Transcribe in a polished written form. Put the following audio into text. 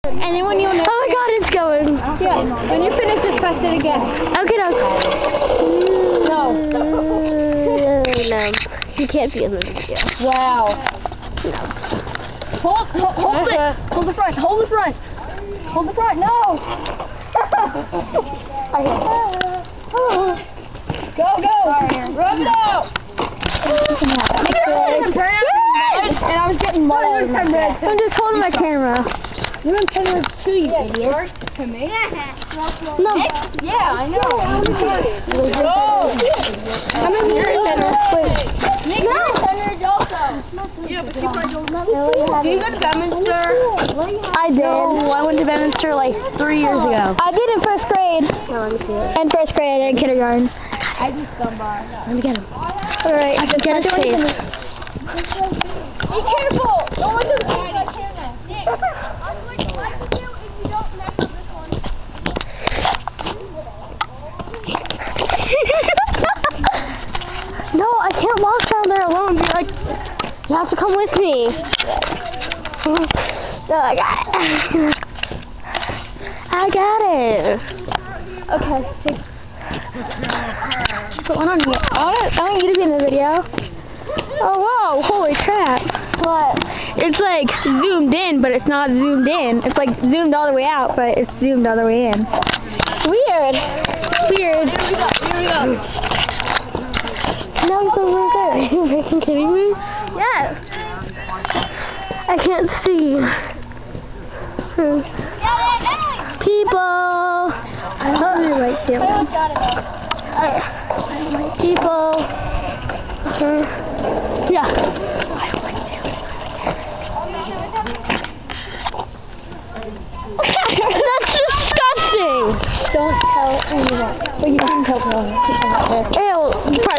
And then when you... Oh my god, it's going. Yeah, when you finish, just press it again. Okay, no. No. No. You can't be in the video. Wow. No. Hold it. Hold the front. Hold the front. Hold the front. No. Go. Rub it out. And I was getting mud all over my head. I'm just holding my camera. You're going to turn it to you, idiot. To me? No. Yeah, I know. I'm in the center. Wait. Nick, you're in center also. Yeah, but you probably don't know. Do you go to Bedminster? I did. No, I went to Bedminster like 3 years ago. I did in first grade. No, let me see it. In first grade and kindergarten. I just come by. Let me get him. Alright, get his face. Be careful! Don't look at my camera. Nick, I'm going to like you if you don't mess up this one. No, I can't walk down there alone. You're like, you have to come with me. No, I got it. I got it. Okay. Put one on you. I want you to be in the video. Oh, whoa. Holy crap. What? It's like zoomed in, but it's not zoomed in. It's like zoomed all the way out, but it's zoomed all the way in. Weird. Here we go. No, it's over there. Are you freaking kidding me? Yes. I can't see. People. I don't really like them. People. Yeah. I don't like them. That's disgusting. Don't tell anyone. But you can tell anyone. Ew.